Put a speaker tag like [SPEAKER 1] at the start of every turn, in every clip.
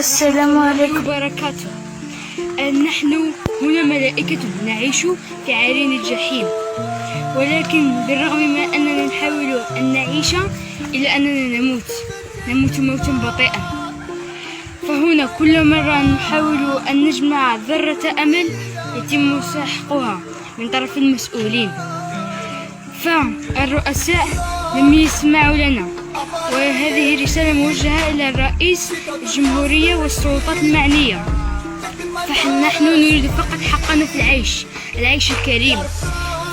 [SPEAKER 1] السلام عليكم
[SPEAKER 2] وبركاته. نحن هنا ملائكة نعيش في عرين الجحيم، ولكن بالرغم من أننا نحاول أن نعيش إلا أننا نموت موتا بطيئا. فهنا كل مرة نحاول أن نجمع ذرة أمل يتم سحقها من طرف المسؤولين، فالرؤساء لم يسمعوا لنا، وهذه رسالة موجهة إلى الرئيس الجمهورية والسلطات المعنية. فنحن نريد فقط حقنا في العيش الكريم،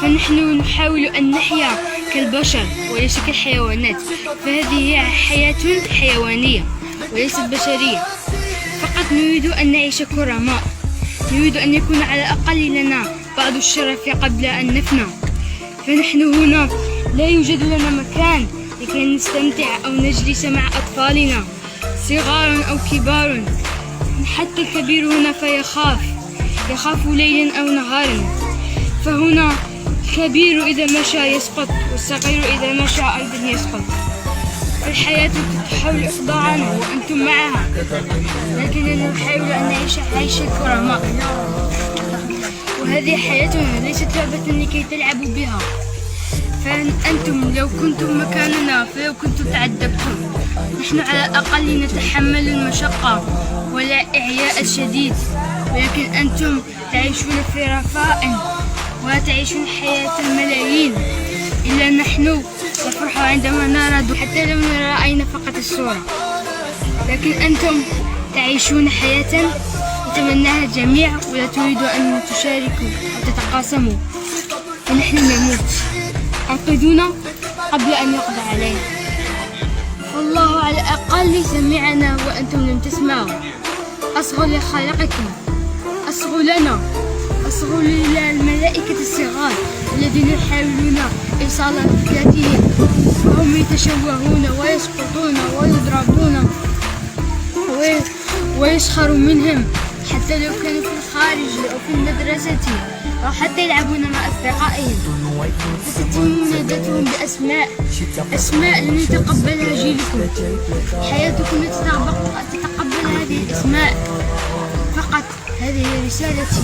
[SPEAKER 2] فنحن نحاول أن نحيا كالبشر وليس كالحيوانات، فهذه حياة حيوانية وليست بشرية. فقط نريد أن نعيش كرماء، نريد أن يكون على الأقل لنا بعض الشرف قبل أن نفنى. فنحن هنا لا يوجد لنا مكان لكي نستمتع أو نجلس مع أطفالنا صغار أو كبار. حتى الكبير هنا يخاف ليلا أو نهارا. فهنا الكبير إذا مشى يسقط، والصغير إذا مشى أيضا يسقط. الحياة تحاول إخضاعنا وأنتم معها، لكننا نحاول أن نعيش عيش الكرماء، وهذه حياتنا ليست لعبة لكي تلعبوا بها. فأنتم لو كنتم مكاننا فلو كنتم تعذبتم. نحن على الأقل نتحمل المشقة والإعياء الشديد، ولكن أنتم تعيشون في رفاء وتعيشون حياة الملايين. إلا نحن نفرح عندما نرى حتى لو رأينا فقط الصورة، لكن أنتم تعيشون حياة يتمناها الجميع ولا تريدوا أن تشاركوا وتتقاسموا. فنحن نموت، أنقذونا قبل أن يقضى علينا. والله على الأقل سمعنا وأنتم لم تسمعوا. أصغوا لخالقكم، أصغوا لنا، أصغوا للملائكة الصغار الذين يحاولون إيصال رسالتهم، وهم يتشوهون ويسقطون ويضربون ويسخروا منهم حتى لو كانوا في الخارج أو في المدرسة أو حتى يلعبون مع أصدقائهم. فتتم مناداتهم بأسماء لن يتقبلها جيلكم. حياتكم لا تتقبل هذه الأسماء. فقط هذه رسالتي،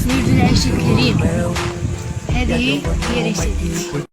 [SPEAKER 2] نريد العيش الكريم، هذه هي رسالتي.